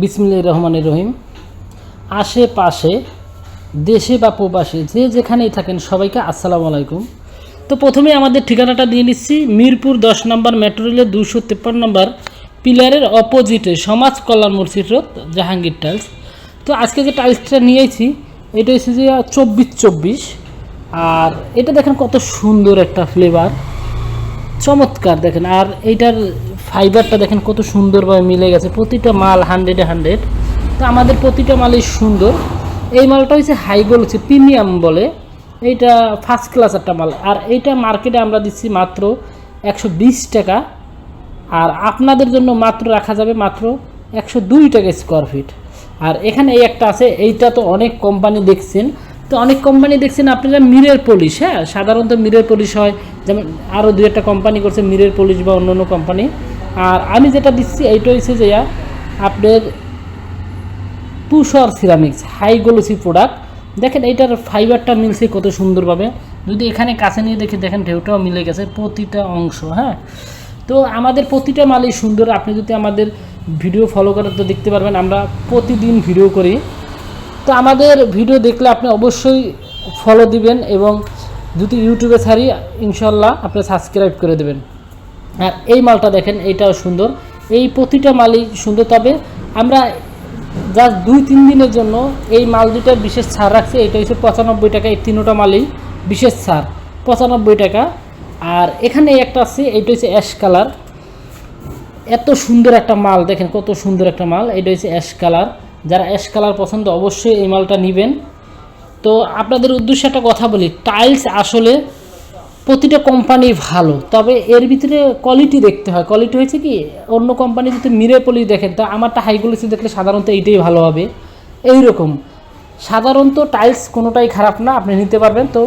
বিসমিল্লাহির রহমানির রহিম। আশেপাশে দেশে বা প্রবাসে যে যেখানেই থাকেন সবাইকে আসসালামু আলাইকুম। তো প্রথমে আমাদের ঠিকানাটা দিয়ে নিচ্ছি, মিরপুর 10 নম্বর মেট্রো রেলের 253 নম্বর পিলারের অপোজিটে সমাজ কল্যাণ মসজিদ রোড, জাহাঙ্গীর টাইলস। তো আজকে যে টাইলসটা নিয়েছি এটা হচ্ছে যে 24-24, আর এটা দেখেন কত সুন্দর একটা ফ্লেভার, চমৎকার দেখেন। আর এইটার ফাইবারটা দেখেন কত সুন্দরভাবে মিলে গেছে, প্রতিটা মাল 100-100। তো আমাদের প্রতিটা মালই সুন্দর। এই মালটা হচ্ছে হাইগোল, হচ্ছে প্রিমিয়াম বলে, এইটা ফার্স্ট ক্লাস একটা মাল। আর এইটা মার্কেটে আমরা দিচ্ছি মাত্র 120 টাকা, আর আপনাদের জন্য মাত্র রাখা যাবে মাত্র 102 টাকা স্কোয়ার ফিট। আর এখানে এই একটা আছে, এইটা তো অনেক কোম্পানি দেখছেন, তো অনেক কোম্পানি দেখছেন আপনারা মিরর পলিশ। হ্যাঁ, সাধারণত মিরর পলিশ হয়, যেমন আরও দু একটা কোম্পানি করছে মিরর পলিশ বা অন্য অন্য কোম্পানি। আর আমি যেটা দিচ্ছি এইটা হচ্ছে যে আপনার তুষার সিরামিক্স হাই গ্লোসি প্রোডাক্ট। দেখেন এইটার ফাইবারটা মিলছে কত সুন্দরভাবে, যদি এখানে কাছে নিয়ে দেখেন ঢেউটাও মিলে গেছে প্রতিটা অংশ। হ্যাঁ, তো আমাদের প্রতিটা মালই সুন্দর। আপনি যদি আমাদের ভিডিও ফলো করেন তো দেখতে পারবেন আমরা প্রতিদিন ভিডিও করি। তো আমাদের ভিডিও দেখলে আপনি অবশ্যই ফলো দিবেন, এবং যদি ইউটিউবে ছাড়ি ইনশাল্লাহ আপনি সাবস্ক্রাইব করে দেবেন। আর এই মালটা দেখেন, এইটাও সুন্দর, এই প্রতিটা মালই সুন্দর। তবে আমরা জাস্ট 2-3 দিনের জন্য এই মাল দুটার বিশেষ ছাড় রাখছি। এটা হচ্ছে 95 টাকা, এই তিনোটা মালই বিশেষ ছাড় 95 টাকা। আর এখানে একটা আছে, এইটা হচ্ছে অ্যাশ কালার, এত সুন্দর একটা মাল দেখেন, কত সুন্দর একটা মাল। এটা হচ্ছে অ্যাশ কালার, যারা অ্যাশ কালার পছন্দ অবশ্যই এই মালটা নেবেন। তো আপনাদের উদ্দেশ্যে একটা কথা বলি, টাইলস আসলে প্রতিটা কোম্পানি ভালো, তবে এর ভিতরে কোয়ালিটি দেখতে হয়। কোয়ালিটি হয়েছে কি, অন্য কোম্পানি যদি মিরর পলিশ দেখেন, তা আমারটা হাইগুলোসি দেখলে সাধারণত এইটাই ভালো হবে। এইরকম সাধারণত টাইলস কোনোটাই খারাপ না, আপনি নিতে পারবেন। তো